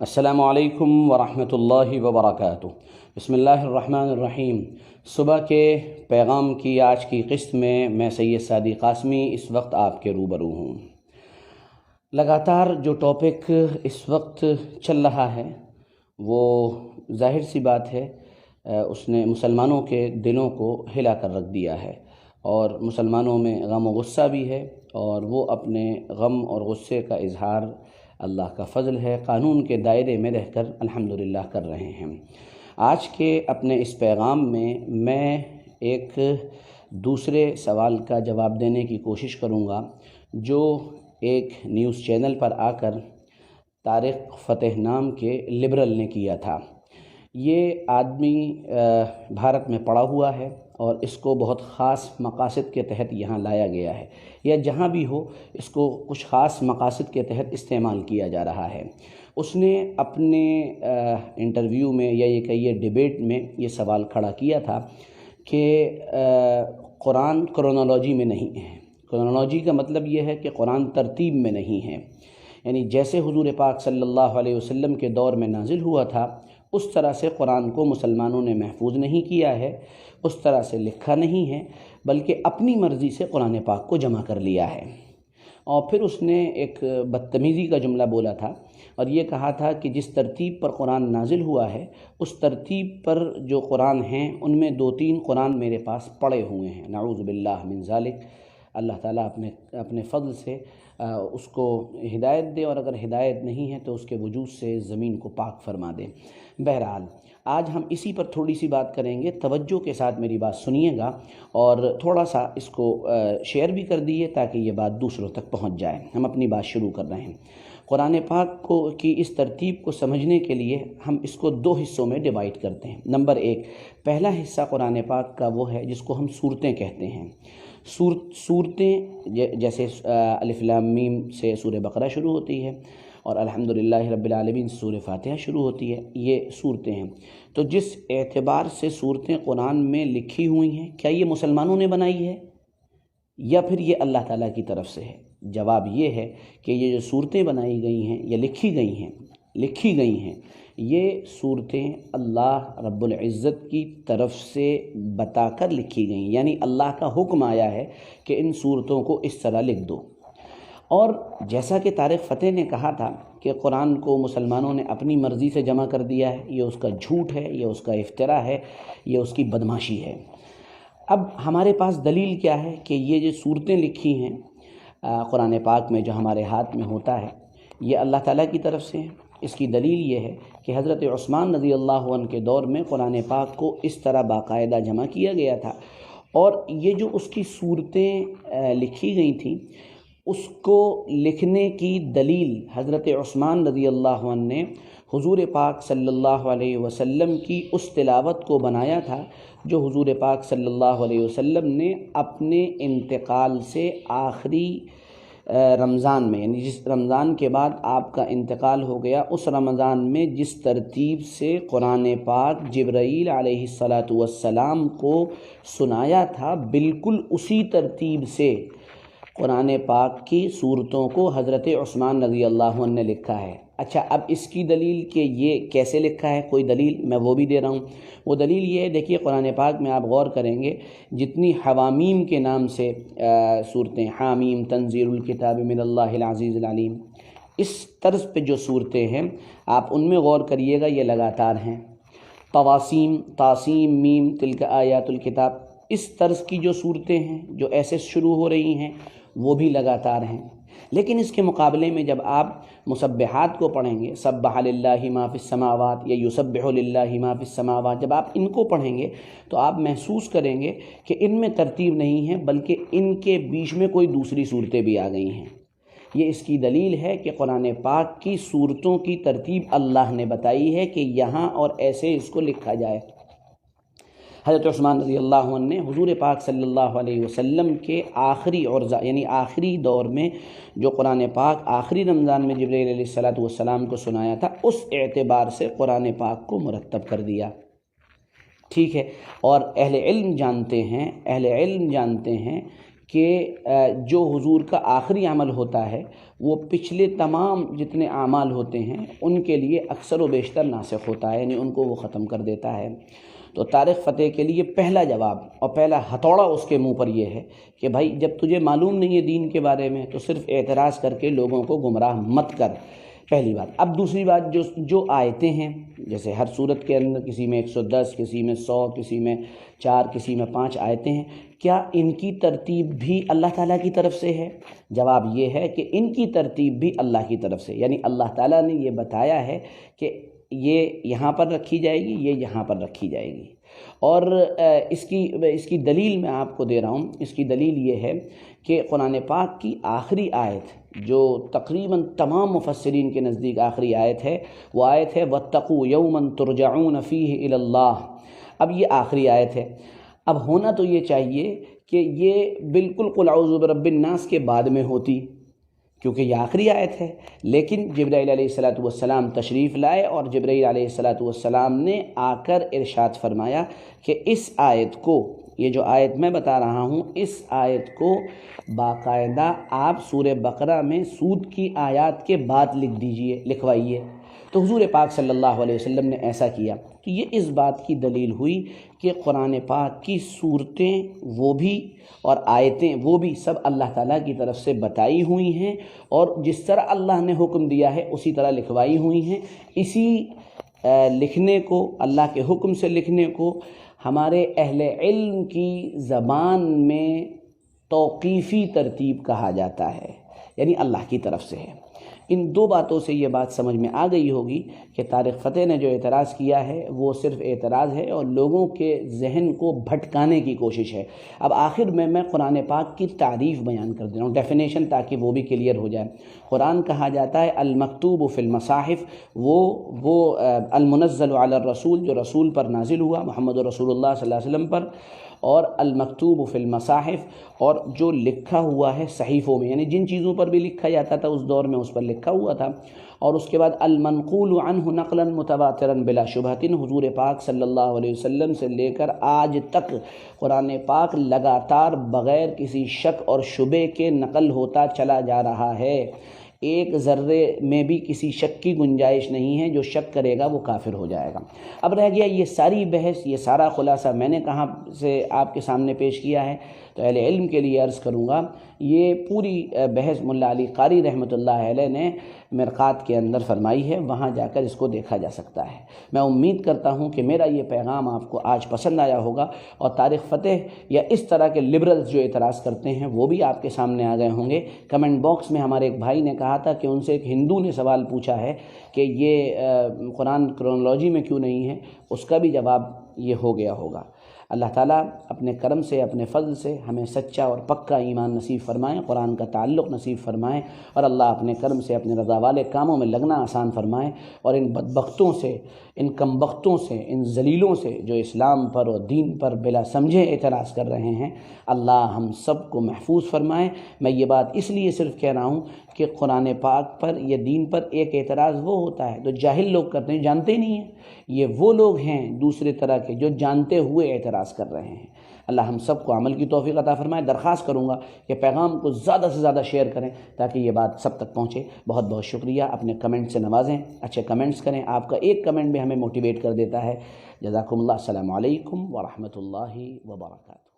السلام علیکم ورحمۃ اللہ وبرکاتہ۔ بسم اللہ الرحمن الرحیم۔ صبح کے پیغام کی آج کی قسط میں سید سعدی قاسمی اس وقت آپ کے روبرو ہوں۔ لگاتار جو ٹاپک اس وقت چل رہا ہے وہ ظاہر سی بات ہے، اس نے مسلمانوں کے دلوں کو ہلا کر رکھ دیا ہے، اور مسلمانوں میں غم و غصہ بھی ہے، اور وہ اپنے غم اور غصے کا اظہار اللہ کا فضل ہے قانون کے دائرے میں رہ کر الحمدللہ کر رہے ہیں۔ آج کے اپنے اس پیغام میں ایک دوسرے سوال کا جواب دینے کی کوشش کروں گا جو ایک نیوز چینل پر آ کر طارق فتح نام کے لبرل نے کیا تھا۔ یہ آدمی بھارت میں پڑا ہوا ہے اور اس کو بہت خاص مقاصد کے تحت یہاں لایا گیا ہے، یا جہاں بھی ہو اس کو کچھ خاص مقاصد کے تحت استعمال کیا جا رہا ہے۔ اس نے اپنے انٹرویو میں یا یہ کہیے ڈیبیٹ میں یہ سوال کھڑا کیا تھا کہ قرآن کرونالوجی میں نہیں ہے۔ کرونالوجی کا مطلب یہ ہے کہ قرآن ترتیب میں نہیں ہے، یعنی جیسے حضور پاک صلی اللہ علیہ وسلم کے دور میں نازل ہوا تھا اس طرح سے قرآن کو مسلمانوں نے محفوظ نہیں کیا ہے، اس طرح سے لکھا نہیں ہے، بلکہ اپنی مرضی سے قرآن پاک کو جمع کر لیا ہے۔ اور پھر اس نے ایک بدتمیزی کا جملہ بولا تھا اور یہ کہا تھا کہ جس ترتیب پر قرآن نازل ہوا ہے اس ترتیب پر جو قرآن ہیں ان میں 2-3 قرآن میرے پاس پڑے ہوئے ہیں، نعوذ باللہ من ذالک۔ اللہ تعالیٰ اپنے فضل سے اس کو ہدایت دے، اور اگر ہدایت نہیں ہے تو اس کے وجود سے زمین کو پاک فرما دے۔ بہرحال آج ہم اسی پر تھوڑی سی بات کریں گے، توجہ کے ساتھ میری بات سنیے گا اور تھوڑا سا اس کو شیئر بھی کر دیے تاکہ یہ بات دوسروں تک پہنچ جائے۔ ہم اپنی بات شروع کر رہے ہیں۔ قرآن پاک کی اس ترتیب کو سمجھنے کے لیے ہم اس کو 2 حصوں میں ڈیوائیڈ کرتے ہیں۔ نمبر 1، پہلا حصہ قرآن پاک کا وہ ہے جس کو ہم سورتیں کہتے ہیں۔ سورتیں جیسے الف لام میم سے سورہ بقرہ شروع ہوتی ہے اور الحمدللہ رب العالمین سے سورہ فاتحہ شروع ہوتی ہے، یہ سورتیں ہیں۔ تو جس اعتبار سے سورتیں قرآن میں لکھی ہوئی ہیں، کیا یہ مسلمانوں نے بنائی ہے یا پھر یہ اللہ تعالیٰ کی طرف سے ہے؟ جواب یہ ہے کہ یہ جو صورتیں بنائی گئی ہیں یا لکھی گئی ہیں یہ صورتیں اللہ رب العزت کی طرف سے بتا کر لکھی گئیں، یعنی اللہ کا حکم آیا ہے کہ ان صورتوں کو اس طرح لکھ دو۔ اور جیسا کہ طارق فتح نے کہا تھا کہ قرآن کو مسلمانوں نے اپنی مرضی سے جمع کر دیا ہے، یہ اس کا جھوٹ ہے، یہ اس کا افتراء ہے، یہ اس کی بدماشی ہے۔ اب ہمارے پاس دلیل کیا ہے کہ یہ جو صورتیں لکھی ہیں قرآن پاک میں جو ہمارے ہاتھ میں ہوتا ہے یہ اللہ تعالیٰ کی طرف سے ہے؟ اس کی دلیل یہ ہے کہ حضرت عثمان رضی اللہ عنہ کے دور میں قرآن پاک کو اس طرح باقاعدہ جمع کیا گیا تھا، اور یہ جو اس کی صورتیں لکھی گئی تھیں اس کو لکھنے کی دلیل حضرت عثمان رضی اللہ عنہ نے حضور پاک صلی اللہ علیہ وسلم کی اس تلاوت کو بنایا تھا جو حضور پاک صلی اللہ علیہ وسلم نے اپنے انتقال سے آخری رمضان میں، یعنی جس رمضان کے بعد آپ کا انتقال ہو گیا اس رمضان میں جس ترتیب سے قرآن پاک جبرائیل علیہ السلام کو سنایا تھا، بالکل اسی ترتیب سے قرآن پاک کی صورتوں کو حضرت عثمان رضی اللہ عنہ نے لکھا ہے۔ اچھا، اب اس کی دلیل کہ یہ کیسے لکھا ہے، کوئی دلیل میں وہ بھی دے رہا ہوں۔ وہ دلیل یہ ہے، دیکھیے قرآن پاک میں آپ غور کریں گے جتنی حوامیم کے نام سے صورتیں، حامیم تنزیل الکتاب من اللہ العزیز العلیم، اس طرز پہ جو صورتیں ہیں آپ ان میں غور کریے گا، یہ لگاتار ہیں۔ طواسیم، تاسیم، میم، تلک آیات الکتاب، اس طرز کی جو صورتیں ہیں جو ایسے شروع ہو رہی ہیں وہ بھی لگاتار ہیں۔ لیکن اس کے مقابلے میں جب آپ مسبحات کو پڑھیں گے، سبح للہ ما فی السماوات یا یسبح للہ ما فی السماوات، جب آپ ان کو پڑھیں گے تو آپ محسوس کریں گے کہ ان میں ترتیب نہیں ہے بلکہ ان کے بیچ میں کوئی دوسری صورتیں بھی آ گئی ہیں۔ یہ اس کی دلیل ہے کہ قرآن پاک کی صورتوں کی ترتیب اللہ نے بتائی ہے کہ یہاں اور ایسے اس کو لکھا جائے۔ حضرت عثمان رضی اللہ عنہ نے حضور پاک صلی اللہ علیہ وسلم کے آخری عرضہ یعنی آخری دور میں جو قرآن پاک آخری رمضان میں جبرائیل علیہ السلام کو سنایا تھا، اس اعتبار سے قرآن پاک کو مرتب کر دیا۔ ٹھیک ہے، اور اہل علم جانتے ہیں کہ جو حضور کا آخری عمل ہوتا ہے وہ پچھلے تمام جتنے اعمال ہوتے ہیں ان کے لیے اکثر و بیشتر ناسخ ہوتا ہے، یعنی ان کو وہ ختم کر دیتا ہے۔ تو طارق فتح کے لیے پہلا جواب اور پہلا ہتھوڑا اس کے منہ پر یہ ہے کہ بھائی جب تجھے معلوم نہیں ہے دین کے بارے میں تو صرف اعتراض کر کے لوگوں کو گمراہ مت کر، پہلی بات۔ اب دوسری بات، جو آیتیں ہیں جیسے ہر صورت کے اندر کسی میں 110، کسی میں 100، کسی میں 4، کسی میں 5 آیتیں ہیں، کیا ان کی ترتیب بھی اللہ تعالیٰ کی طرف سے ہے؟ جواب یہ ہے کہ ان کی ترتیب بھی اللہ کی طرف سے، یعنی اللہ تعالیٰ نے یہ بتایا ہے کہ یہ یہاں پر رکھی جائے گی، یہ یہاں پر رکھی جائے گی۔ اور اس کی دلیل میں آپ کو دے رہا ہوں۔ اس کی دلیل یہ ہے کہ قرآن پاک کی آخری آیت جو تقریباً تمام مفسرین کے نزدیک آخری آیت ہے، وہ آیت ہے وَاتَّقُوا يَوْمًا تُرْجَعُونَ فِيهِ إِلَى اللَّهِ۔ اب یہ آخری آیت ہے۔ اب ہونا تو یہ چاہیے کہ یہ بالکل قُلْ أَعُوذُ بِرَبِّ النَّاسِ کے بعد میں ہوتی، کیونکہ یہ آخری آیت ہے، لیکن جبرائیل علیہ السلام تشریف لائے اور جبرائیل علیہ السلام نے آ کر ارشاد فرمایا کہ اس آیت کو، یہ جو آیت میں بتا رہا ہوں، اس آیت کو باقاعدہ آپ سورہ بقرہ میں سود کی آیات کے بعد لکھ دیجئے، لکھوائیے۔ تو حضور پاک صلی اللہ علیہ وسلم نے ایسا کیا۔ تو یہ اس بات کی دلیل ہوئی کہ قرآن پاک کی صورتیں وہ بھی اور آیتیں وہ بھی سب اللہ تعالیٰ کی طرف سے بتائی ہوئی ہیں، اور جس طرح اللہ نے حکم دیا ہے اسی طرح لکھوائی ہوئی ہیں۔ اسی لکھنے کو، اللہ کے حکم سے لکھنے کو ہمارے اہل علم کی زبان میں توقیفی ترتیب کہا جاتا ہے، یعنی اللہ کی طرف سے ہے۔ ان دو باتوں سے یہ بات سمجھ میں آ گئی ہوگی کہ طارق فتح نے جو اعتراض کیا ہے وہ صرف اعتراض ہے اور لوگوں کے ذہن کو بھٹکانے کی کوشش ہے۔ اب آخر میں قرآن پاک کی تعریف بیان کر دے رہا ہوں، ڈیفینیشن، تاکہ وہ بھی کلیئر ہو جائے۔ قرآن کہا جاتا ہے المکتوب فی المصاحف، وہ المنزل علی الرسول، جو رسول پر نازل ہوا، محمد رسول اللہ صلی اللہ علیہ وسلم پر، اور المکتوب فی المصاحف، اور جو لکھا ہوا ہے صحیفوں میں، یعنی جن چیزوں پر بھی لکھا جاتا تھا اس دور میں اس پر لکھا ہوا تھا۔ اور اس کے بعد المنقول عنہ نقلا متواترا بلا شبہۃ، حضور پاک صلی اللہ علیہ وسلم سے لے کر آج تک قرآن پاک لگاتار بغیر کسی شک اور شبہ کے نقل ہوتا چلا جا رہا ہے۔ ایک ذرے میں بھی کسی شک کی گنجائش نہیں ہے، جو شک کرے گا وہ کافر ہو جائے گا۔ اب رہ گیا یہ ساری بحث، یہ سارا خلاصہ میں نے کہاں سے آپ کے سامنے پیش کیا ہے، تو اہل علم کے لیے عرض کروں گا یہ پوری بحث ملا علی قاری رحمۃ اللہ علیہ نے مرقات کے اندر فرمائی ہے، وہاں جا کر اس کو دیکھا جا سکتا ہے۔ میں امید کرتا ہوں کہ میرا یہ پیغام آپ کو آج پسند آیا ہوگا، اور طارق فتح یا اس طرح کے لبرلز جو اعتراض کرتے ہیں وہ بھی آپ کے سامنے آ گئے ہوں گے۔ کمنٹ باکس میں ہمارے ایک بھائی نے کہا تھا کہ ان سے ایک ہندو نے سوال پوچھا ہے کہ یہ قرآن کرونالوجی میں کیوں نہیں ہے، اس کا بھی جواب یہ ہو گیا ہوگا۔ اللہ تعالیٰ اپنے کرم سے، اپنے فضل سے ہمیں سچا اور پکا ایمان نصیب فرمائیں، قرآن کا تعلق نصیب فرمائیں، اور اللہ اپنے کرم سے اپنے رضا والے کاموں میں لگنا آسان فرمائیں، اور ان بدبختوں سے، ان کمبختوں سے، ان ذلیلوں سے جو اسلام پر اور دین پر بلا سمجھے اعتراض کر رہے ہیں، اللہ ہم سب کو محفوظ فرمائیں۔ میں یہ بات اس لیے صرف کہہ رہا ہوں کہ قرآن پاک پر یا دین پر ایک اعتراض وہ ہوتا ہے جو جاہل لوگ کرتے ہیں، جانتے نہیں ہیں۔ یہ وہ لوگ ہیں دوسرے طرح کے جو جانتے ہوئے اعتراض کر رہے ہیں۔ اللہ ہم سب کو عمل کی توفیق عطا فرمائے۔ درخواست کروں گا کہ پیغام کو زیادہ سے زیادہ شیئر کریں تاکہ یہ بات سب تک پہنچے۔ بہت بہت شکریہ، اپنے کمنٹ سے نوازیں، اچھے کمنٹس کریں، آپ کا ایک کمنٹ بھی ہمیں موٹیویٹ کر دیتا ہے۔ جزاکم اللہ، السلام علیکم ورحمۃ اللہ وبرکاتہ۔